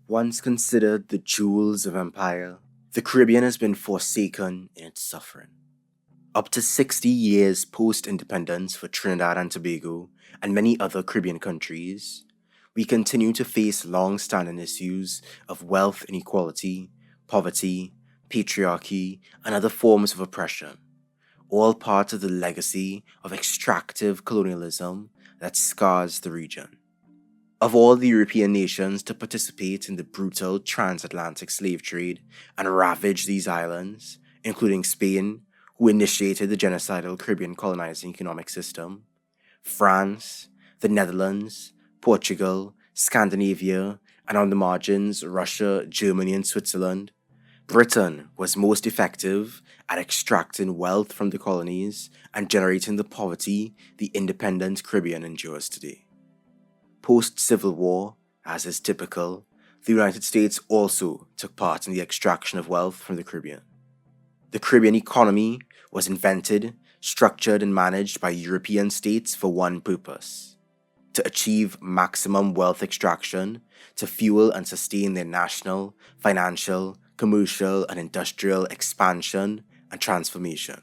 Once considered the jewels of empire, the Caribbean has been forsaken in its suffering. Up to 60 years post-independence for Trinidad and Tobago and many other Caribbean countries, we continue to face long-standing issues of wealth inequality, poverty, patriarchy, and other forms of oppression, all part of the legacy of extractive colonialism that scars the region. Of all the European nations to participate in the brutal transatlantic slave trade and ravage these islands, including Spain, who initiated the genocidal Caribbean colonizing economic system, France, the Netherlands, Portugal, Scandinavia, and on the margins, Russia, Germany, and Switzerland, Britain was most effective at extracting wealth from the colonies and generating the poverty the independent Caribbean endures today. Post-Civil War, as is typical, the United States also took part in the extraction of wealth from the Caribbean. The Caribbean economy was invented, structured, and managed by European states for one purpose: to achieve maximum wealth extraction to fuel and sustain their national, financial, commercial, and industrial expansion and transformation.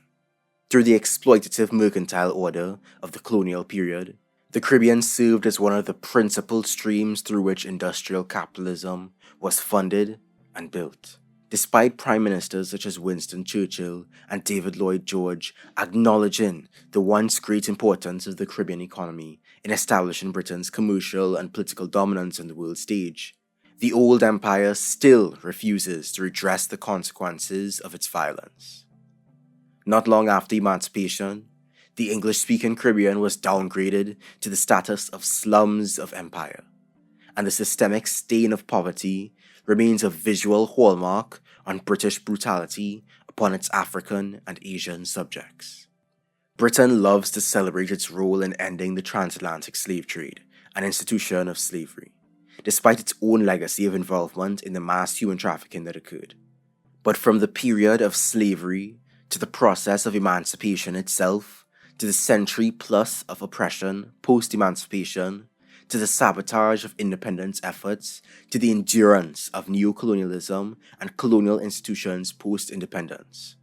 Through the exploitative mercantile order of the colonial period, the Caribbean served as one of the principal streams through which industrial capitalism was funded and built. Despite prime ministers such as Winston Churchill and David Lloyd George acknowledging the once great importance of the Caribbean economy in establishing Britain's commercial and political dominance on the world stage, the old empire still refuses to redress the consequences of its violence. Not long after emancipation, the English-speaking Caribbean was downgraded to the status of slums of empire, and the systemic stain of poverty remains a visual hallmark on British brutality upon its African and Asian subjects. Britain loves to celebrate its role in ending the transatlantic slave trade, an institution of slavery, despite its own legacy of involvement in the mass human trafficking that occurred. But from the period of slavery to the process of emancipation itself, to the century plus of oppression post-emancipation, to the sabotage of independence efforts, to the endurance of neocolonialism and colonial institutions post-independence.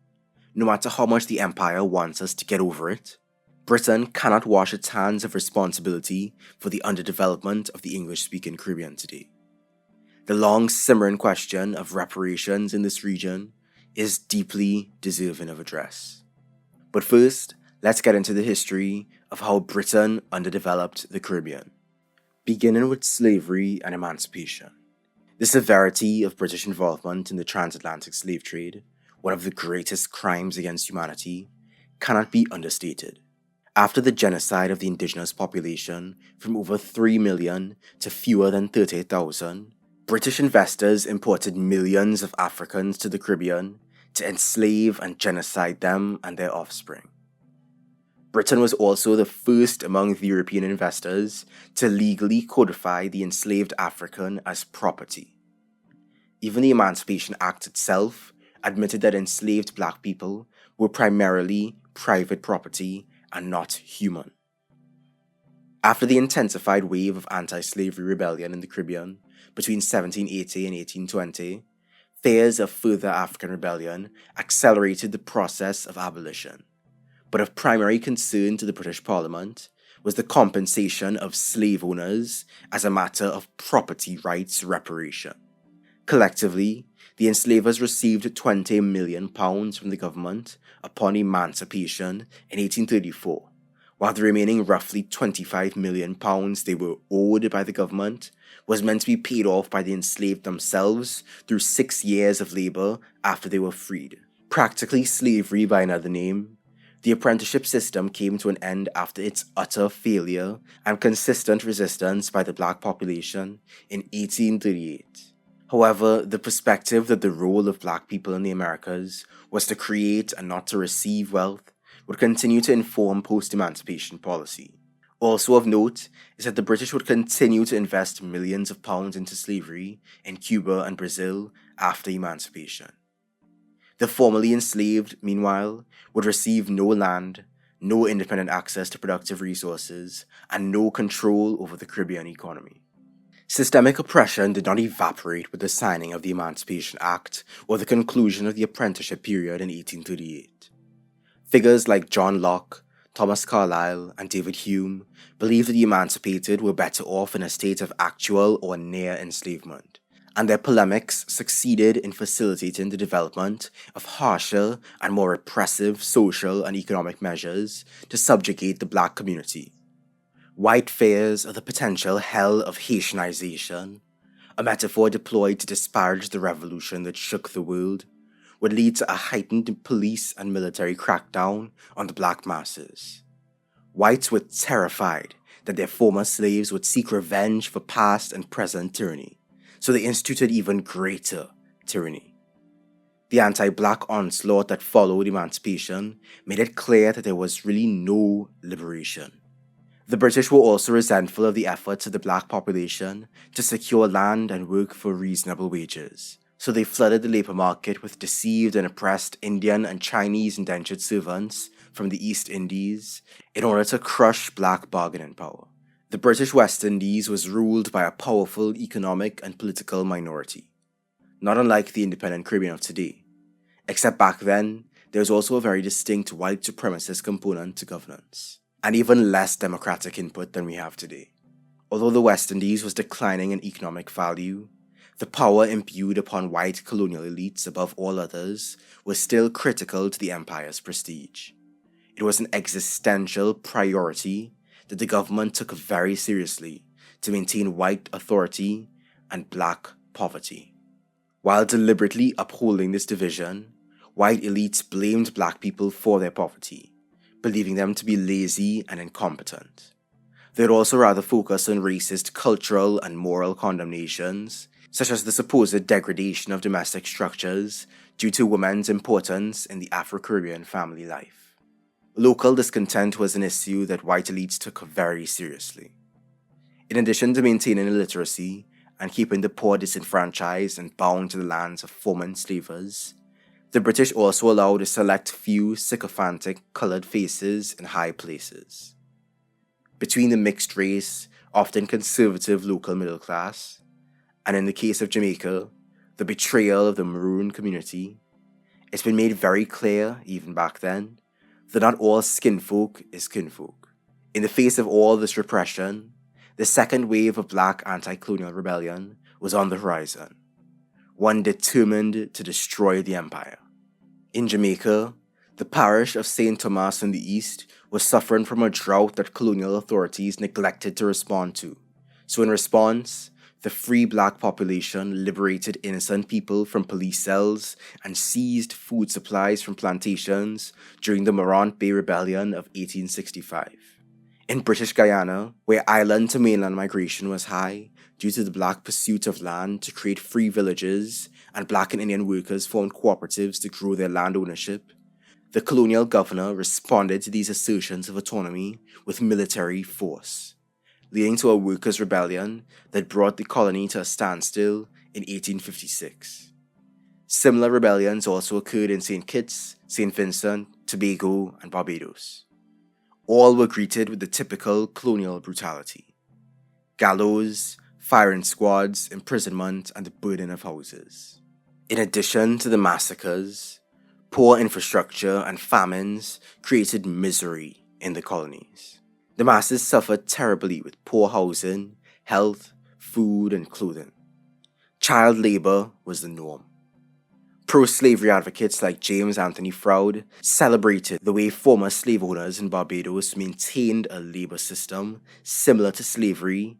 No matter how much the empire wants us to get over it, Britain cannot wash its hands of responsibility for the underdevelopment of the English-speaking Caribbean today. The long-simmering question of reparations in this region is deeply deserving of address. But first, let's get into the history of how Britain underdeveloped the Caribbean, beginning with slavery and emancipation. The severity of British involvement in the transatlantic slave trade, one of the greatest crimes against humanity, cannot be understated. After the genocide of the indigenous population from over 3 million to fewer than 30,000, British investors imported millions of Africans to the Caribbean to enslave and genocide them and their offspring. Britain was also the first among the European investors to legally codify the enslaved African as property. Even the Emancipation Act itself admitted that enslaved black people were primarily private property and not human. After the intensified wave of anti-slavery rebellion in the Caribbean between 1780 and 1820, fears of further African rebellion accelerated the process of abolition. But of primary concern to the British Parliament was the compensation of slave owners as a matter of property rights reparation. Collectively, the enslavers received £20 million from the government upon emancipation in 1834, while the remaining roughly £25 million they were owed by the government was meant to be paid off by the enslaved themselves through 6 years of labour after they were freed. Practically slavery by another name, the apprenticeship system came to an end after its utter failure and consistent resistance by the black population in 1838. However, the perspective that the role of black people in the Americas was to create and not to receive wealth would continue to inform post-emancipation policy. Also of note is that the British would continue to invest millions of pounds into slavery in Cuba and Brazil after emancipation. The formerly enslaved, meanwhile, would receive no land, no independent access to productive resources, and no control over the Caribbean economy. Systemic oppression did not evaporate with the signing of the Emancipation Act or the conclusion of the apprenticeship period in 1838. Figures like John Locke, Thomas Carlyle, and David Hume believed that the emancipated were better off in a state of actual or near enslavement, and their polemics succeeded in facilitating the development of harsher and more repressive social and economic measures to subjugate the black community. White fears of the potential hell of Haitianization, a metaphor deployed to disparage the revolution that shook the world, would lead to a heightened police and military crackdown on the black masses. Whites were terrified that their former slaves would seek revenge for past and present tyranny, so they instituted even greater tyranny. The anti-black onslaught that followed emancipation made it clear that there was really no liberation. The British were also resentful of the efforts of the black population to secure land and work for reasonable wages, so they flooded the labor market with deceived and oppressed Indian and Chinese indentured servants from the East Indies in order to crush black bargaining power. The British West Indies was ruled by a powerful economic and political minority, not unlike the independent Caribbean of today, except back then there was also a very distinct white supremacist component to governance, and even less democratic input than we have today. Although the West Indies was declining in economic value, the power imbued upon white colonial elites above all others was still critical to the empire's prestige. It was an existential priority that the government took very seriously to maintain white authority and black poverty. While deliberately upholding this division, white elites blamed black people for their poverty, believing them to be lazy and incompetent. They would also rather focus on racist cultural and moral condemnations, such as the supposed degradation of domestic structures due to women's importance in the Afro-Caribbean family life. Local discontent was an issue that white elites took very seriously. In addition to maintaining illiteracy and keeping the poor disenfranchised and bound to the lands of former enslavers, the British also allowed a select few sycophantic colored faces in high places. Between the mixed race, often conservative local middle class, and in the case of Jamaica, the betrayal of the maroon community, it's been made very clear, even back then, that not all skinfolk is kinfolk. In the face of all this repression, the second wave of black anti-colonial rebellion was on the horizon, one determined to destroy the empire. In Jamaica, the parish of St. Thomas in the east was suffering from a drought that colonial authorities neglected to respond to. So in response, the free black population liberated innocent people from police cells and seized food supplies from plantations during the Morant Bay Rebellion of 1865. In British Guyana, where island to mainland migration was high due to the black pursuit of land to create free villages, and black and Indian workers formed cooperatives to grow their land ownership, the colonial governor responded to these assertions of autonomy with military force, leading to a workers' rebellion that brought the colony to a standstill in 1856. Similar rebellions also occurred in St. Kitts, St. Vincent, Tobago, and Barbados. All were greeted with the typical colonial brutality: gallows, firing squads, imprisonment, and the burning of houses. In addition to the massacres, poor infrastructure and famines created misery in the colonies. The masses suffered terribly with poor housing, health, food, and clothing. Child labor was the norm. Pro-slavery advocates like James Anthony Froude celebrated the way former slave owners in Barbados maintained a labor system similar to slavery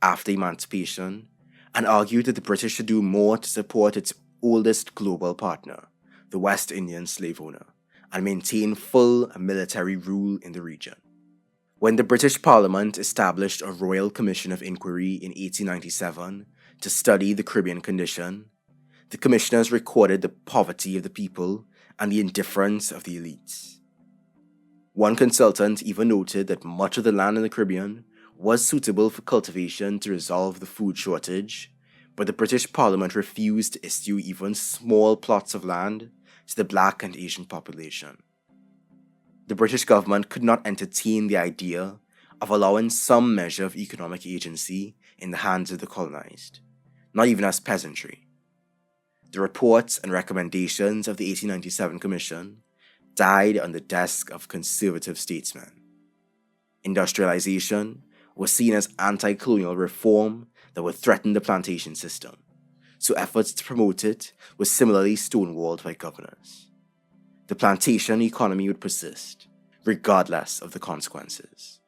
after emancipation, and argued that the British should do more to support its oldest global partner, the West Indian slave owner, and maintain full military rule in the region. When the British Parliament established a Royal Commission of Inquiry in 1897 to study the Caribbean condition, the commissioners recorded the poverty of the people and the indifference of the elites. One consultant even noted that much of the land in the Caribbean was suitable for cultivation to resolve the food shortage, but the British Parliament refused to issue even small plots of land to the black and Asian population. The British government could not entertain the idea of allowing some measure of economic agency in the hands of the colonized, not even as peasantry. The reports and recommendations of the 1897 Commission died on the desk of conservative statesmen. Industrialization was seen as anti-colonial reform that would threaten the plantation system, so efforts to promote it were similarly stonewalled by governors. The plantation economy would persist, regardless of the consequences.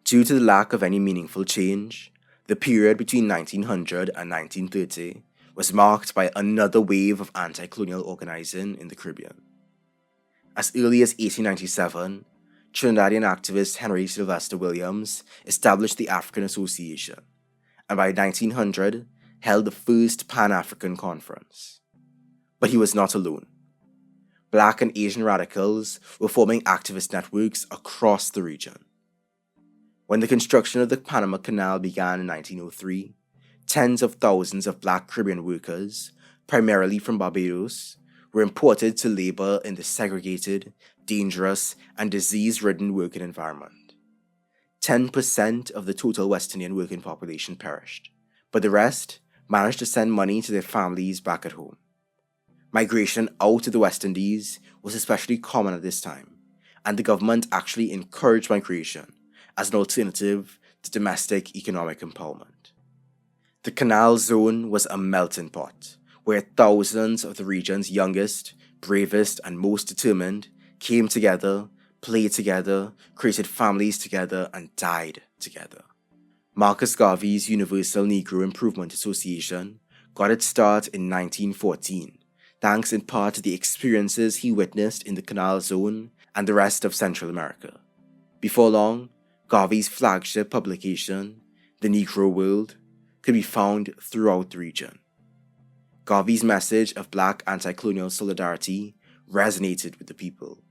Due to the lack of any meaningful change, the period between 1900 and 1930 was marked by another wave of anti-colonial organizing in the Caribbean. As early as 1897, Trinidadian activist Henry Sylvester Williams established the African Association, and by 1900 held the first Pan-African Conference. But he was not alone. Black and Asian radicals were forming activist networks across the region. When the construction of the Panama Canal began in 1903, tens of thousands of Black Caribbean workers, primarily from Barbados, were imported to labor in the segregated, dangerous, and disease-ridden working environment. 10% of the total West Indian working population perished, but the rest managed to send money to their families back at home. Migration out of the West Indies was especially common at this time, and the government actually encouraged migration as an alternative to domestic economic empowerment. The Canal Zone was a melting pot, where thousands of the region's youngest, bravest, and most determined came together, played together, created families together, and died together. Marcus Garvey's Universal Negro Improvement Association got its start in 1914, thanks in part to the experiences he witnessed in the Canal Zone and the rest of Central America. Before long, Garvey's flagship publication, The Negro World, could be found throughout the region. Garvey's message of Black anti-colonial solidarity resonated with the people,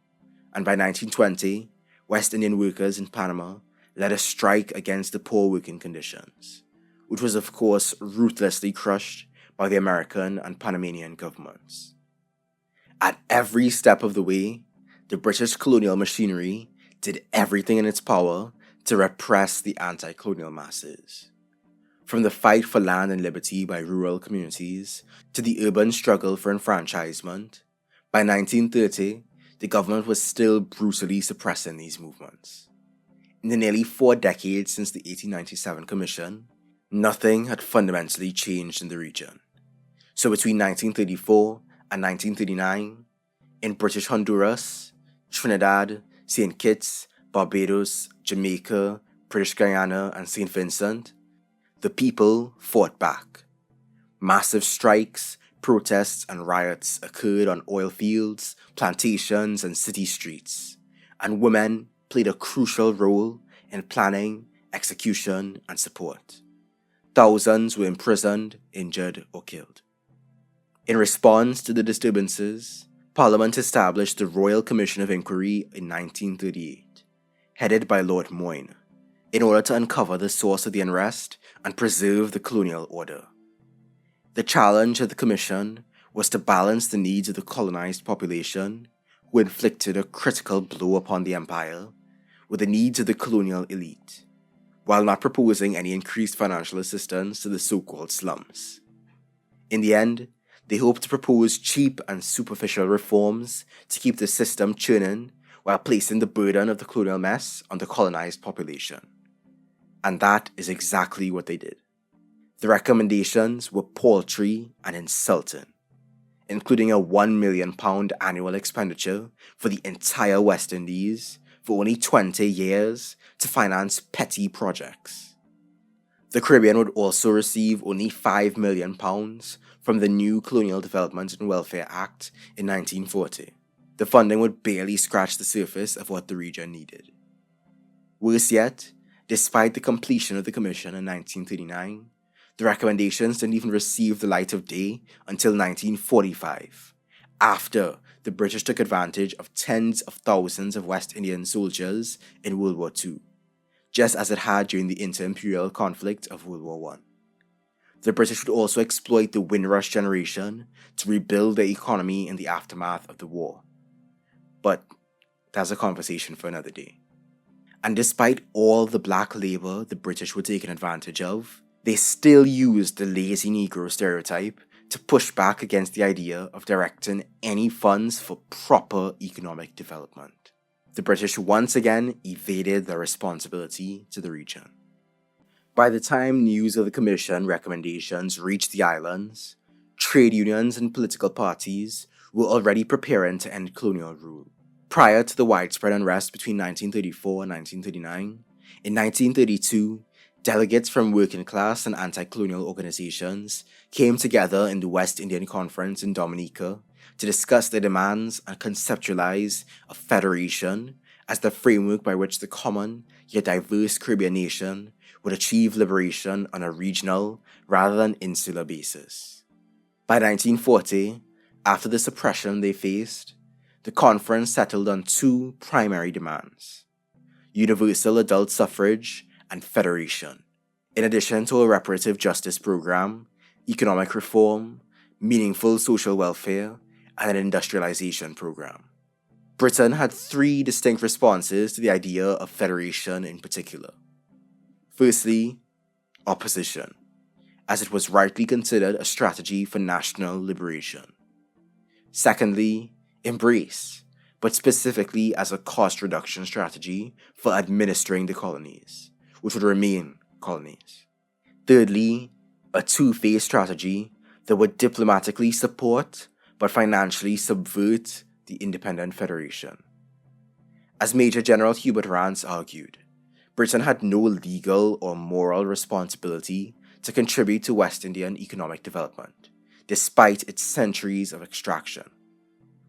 and by 1920, West Indian workers in Panama led a strike against the poor working conditions, which was of course ruthlessly crushed by the American and Panamanian governments. At every step of the way, the British colonial machinery did everything in its power to repress the anti-colonial masses. From the fight for land and liberty by rural communities to the urban struggle for enfranchisement, by 1930, the government was still brutally suppressing these movements. In the nearly 4 decades since the 1897 Commission, nothing had fundamentally changed in the region. So between 1934 and 1939, in British Honduras, Trinidad, St. Kitts, Barbados, Jamaica, British Guyana, and St. Vincent, the people fought back. Massive strikes, protests, and riots occurred on oil fields, plantations, and city streets, and women played a crucial role in planning, execution, and support. Thousands were imprisoned, injured, or killed. In response to the disturbances, Parliament established the Royal Commission of Inquiry in 1938, headed by Lord Moyne, in order to uncover the source of the unrest and preserve the colonial order. The challenge of the commission was to balance the needs of the colonized population, who inflicted a critical blow upon the empire, with the needs of the colonial elite, while not proposing any increased financial assistance to the so-called slums. In the end, they hoped to propose cheap and superficial reforms to keep the system churning while placing the burden of the colonial mess on the colonized population. And that is exactly what they did. The recommendations were paltry and insulting, including a £1 million annual expenditure for the entire West Indies for only 20 years to finance petty projects. The Caribbean would also receive only £5 million from the new Colonial Development and Welfare Act in 1940. The funding would barely scratch the surface of what the region needed. Worse yet, despite the completion of the commission in 1939, the recommendations didn't even receive the light of day until 1945, after the British took advantage of tens of thousands of West Indian soldiers in World War II, just as it had during the inter-imperial conflict of World War I. The British would also exploit the Windrush generation to rebuild their economy in the aftermath of the war. But that's a conversation for another day. And despite all the black labor the British were taking advantage of, they still used the lazy Negro stereotype to push back against the idea of directing any funds for proper economic development. The British once again evaded their responsibility to the region. By the time news of the Commission recommendations reached the islands, trade unions and political parties were already preparing to end colonial rule. Prior to the widespread unrest between 1934 and 1939, in 1932, delegates from working class and anti-colonial organizations came together in the West Indian Conference in Dominica to discuss their demands and conceptualize a federation as the framework by which the common yet diverse Caribbean nation would achieve liberation on a regional rather than insular basis. By 1940, after the suppression they faced, the conference settled on two primary demands: universal adult suffrage and federation, in addition to a reparative justice program, economic reform, meaningful social welfare, and an industrialization program. Britain had three distinct responses to the idea of federation in particular. Firstly, opposition, as it was rightly considered a strategy for national liberation. Secondly, embrace, but specifically as a cost reduction strategy for administering the colonies, which would remain colonies. Thirdly, a two-phase strategy that would diplomatically support but financially subvert the independent federation. As Major General Hubert Rance argued, Britain had no legal or moral responsibility to contribute to West Indian economic development, despite its centuries of extraction.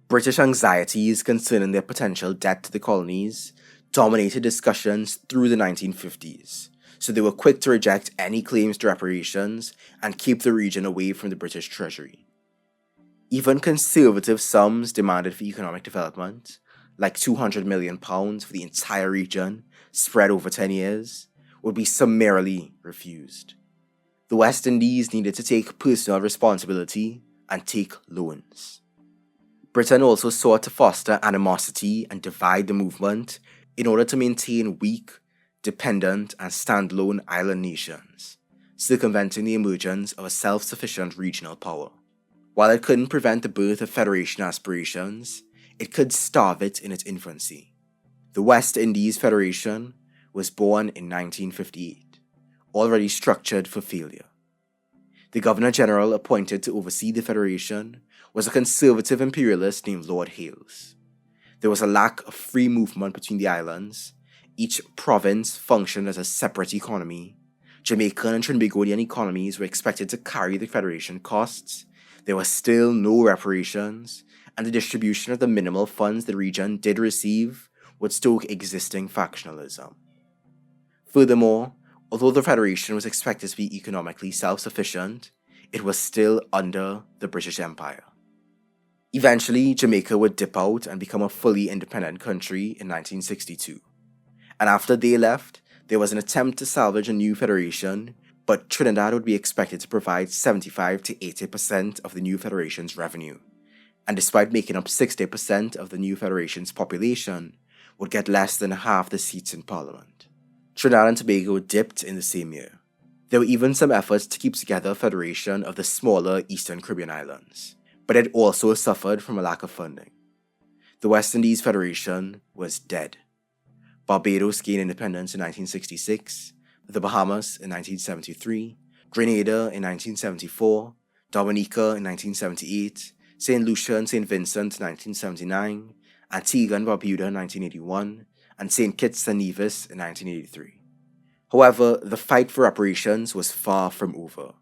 British anxieties concerning their potential debt to the colonies dominated discussions through the 1950s, so they were quick to reject any claims to reparations and keep the region away from the British Treasury. Even conservative sums demanded for economic development, like £200 million for the entire region spread over 10 years, would be summarily refused. The West Indies needed to take personal responsibility and take loans. Britain also sought to foster animosity and divide the movement in order to maintain weak, dependent, and standalone island nations, circumventing the emergence of a self-sufficient regional power. While it couldn't prevent the birth of federation aspirations, it could starve it in its infancy. The West Indies Federation was born in 1958, already structured for failure. The Governor-General appointed to oversee the federation was a conservative imperialist named Lord Hales. There was a lack of free movement between the islands. Each province functioned as a separate economy. Jamaican and Trinbagonian economies were expected to carry the federation costs. There were still no reparations, and the distribution of the minimal funds the region did receive would stoke existing factionalism. Furthermore, although the federation was expected to be economically self-sufficient, it was still under the British Empire. Eventually, Jamaica would dip out and become a fully independent country in 1962. And after they left, there was an attempt to salvage a new federation, but Trinidad would be expected to provide 75 to 80% of the new federation's revenue, and despite making up 60% of the new federation's population, would get less than half the seats in Parliament. Trinidad and Tobago dipped in the same year. There were even some efforts to keep together a federation of the smaller Eastern Caribbean islands, but it also suffered from a lack of funding. The West Indies Federation was dead. Barbados gained independence in 1966, the Bahamas in 1973, Grenada in 1974, Dominica in 1978, St. Lucia and St. Vincent in 1979, Antigua and Barbuda in 1981, and St. Kitts and Nevis in 1983. However, the fight for reparations was far from over.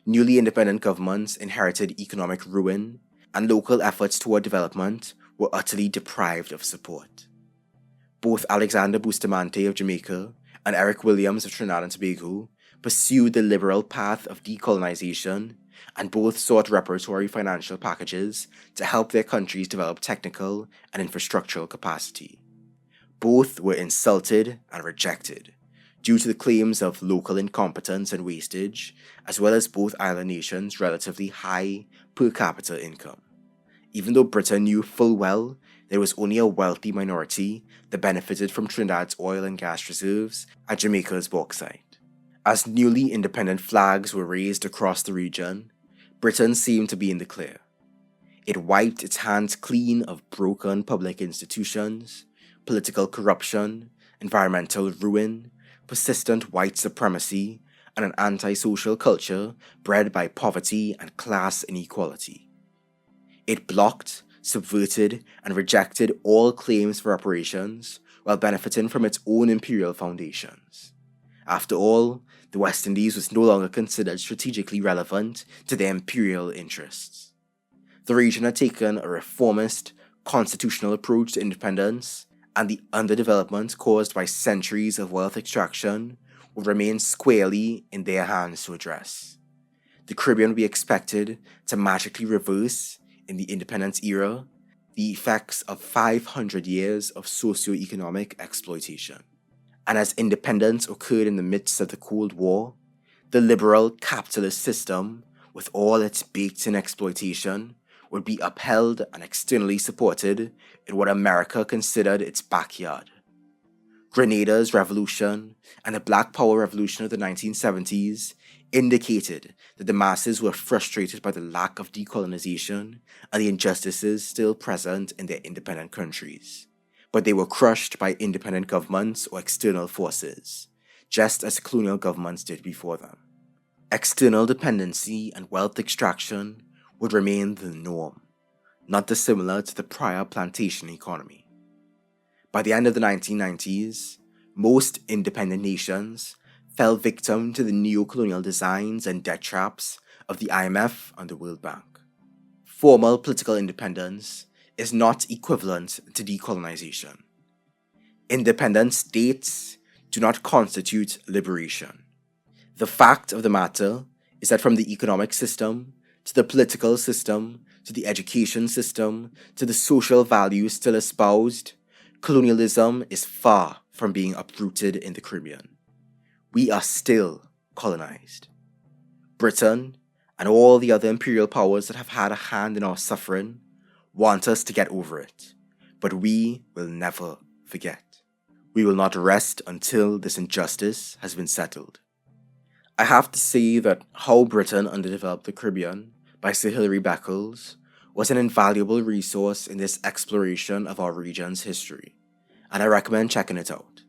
Newly independent governments inherited economic ruin, and local efforts toward development were utterly deprived of support. Both Alexander Bustamante of Jamaica and Eric Williams of Trinidad and Tobago pursued the liberal path of decolonization, and both sought reparatory financial packages to help their countries develop technical and infrastructural capacity. Both were insulted and rejected due to the claims of local incompetence and wastage, as well as both island nations' relatively high per capita income. even though Britain knew full well there was only a wealthy minority that benefited from Trinidad's oil and gas reserves and Jamaica's bauxite. As newly independent flags were raised across the region, Britain seemed to be in the clear. It wiped its hands clean of broken public institutions, political corruption, environmental ruin, persistent white supremacy, and an antisocial culture bred by poverty and class inequality. It blocked, subverted, and rejected all claims for reparations while benefiting from its own imperial foundations. After all, the West Indies was no longer considered strategically relevant to their imperial interests. The region had taken a reformist, constitutional approach to independence, and the underdevelopment caused by centuries of wealth extraction would remain squarely in their hands to address. The Caribbean would be expected to magically reverse, in the independence era, the effects of 500 years of socio-economic exploitation. And as independence occurred in the midst of the Cold War, the liberal capitalist system, with all its baked-in exploitation, would be upheld and externally supported in what America considered its backyard. Grenada's revolution and the Black Power revolution of the 1970s indicated that the masses were frustrated by the lack of decolonization and the injustices still present in their independent countries. But they were crushed by independent governments or external forces, just as colonial governments did before them. External dependency and wealth extraction would remain the norm, not dissimilar to the prior plantation economy. By the end of the 1990s, most independent nations fell victim to the neo-colonial designs and debt traps of the IMF and the World Bank. Formal political independence is not equivalent to decolonization. Independent states do not constitute liberation. The fact of the matter is that from the economic system, to the political system, to the education system, to the social values still espoused, colonialism is far from being uprooted in the Caribbean. We are still colonized. Britain, and all the other imperial powers that have had a hand in our suffering, want us to get over it, but we will never forget. We will not rest until this injustice has been settled. I have to say that How Britain Underdeveloped the Caribbean by Sir Hilary Beckles was an invaluable resource in this exploration of our region's history, and I recommend checking it out.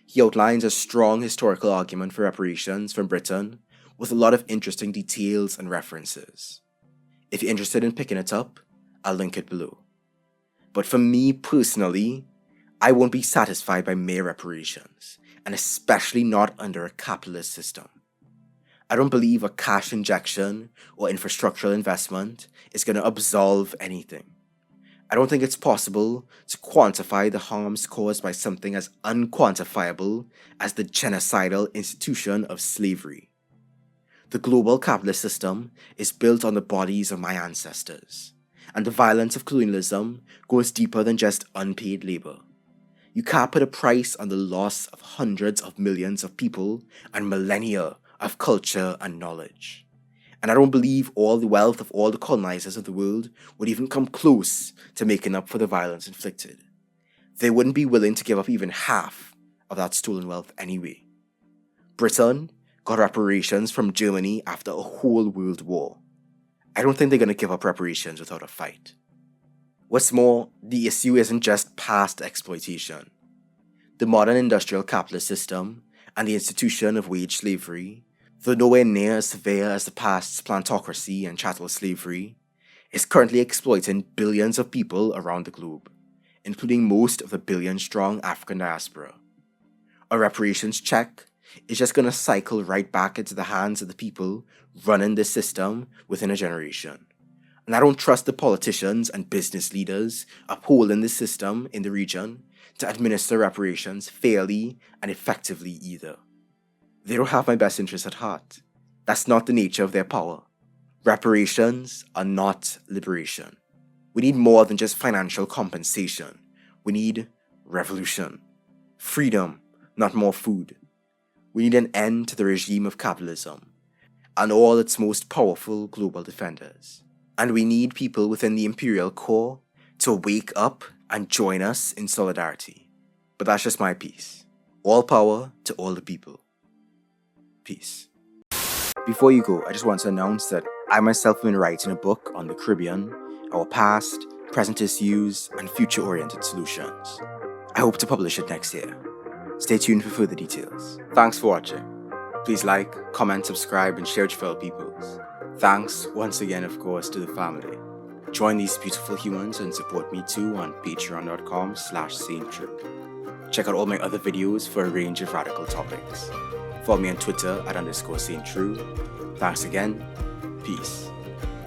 He outlines a strong historical argument for reparations from Britain with a lot of interesting details and references. If you're interested in picking it up, I'll link it below. But for me personally, I won't be satisfied by mere reparations, and especially not under a capitalist system. I don't believe a cash injection or infrastructural investment is going to absolve anything. I don't think it's possible to quantify the harms caused by something as unquantifiable as the genocidal institution of slavery. The global capitalist system is built on the bodies of my ancestors, and the violence of colonialism goes deeper than just unpaid labor. You can't put a price on the loss of hundreds of millions of people and millennia of culture and knowledge. And I don't believe all the wealth of all the colonizers of the world would even come close to making up for the violence inflicted. They wouldn't be willing to give up even half of that stolen wealth anyway. Britain got reparations from Germany after a whole world war. I don't think they're going to give up reparations without a fight. What's more, the issue isn't just past exploitation. The modern industrial capitalist system and the institution of wage slavery, though nowhere near as severe as the past's plantocracy and chattel slavery, is currently exploiting billions of people around the globe, including most of the billion-strong African diaspora. A reparations check is just going to cycle right back into the hands of the people running this system within a generation. And I don't trust the politicians and business leaders upholding the system in the region to administer reparations fairly and effectively either. They don't have my best interests at heart. That's not the nature of their power. Reparations are not liberation. We need more than just financial compensation. We need revolution. Freedom, not more food. We need an end to the regime of capitalism and all its most powerful global defenders. And we need people within the imperial core to wake up and join us in solidarity. But that's just my piece. All power to all the people. Peace. Before you go, I just want to announce that I myself have been writing a book on the Caribbean, our past, present issues, and future-oriented solutions. I hope to publish it next year. Stay tuned for further details. Thanks for watching. Please like, comment, subscribe, and share with your fellow peoples. Thanks once again, of course, to the family. Join these beautiful humans and support me too on patreon.com/SaintTrue. Check out all my other videos for a range of radical topics. Follow me on Twitter @_SaintTrue. Thanks again. Peace.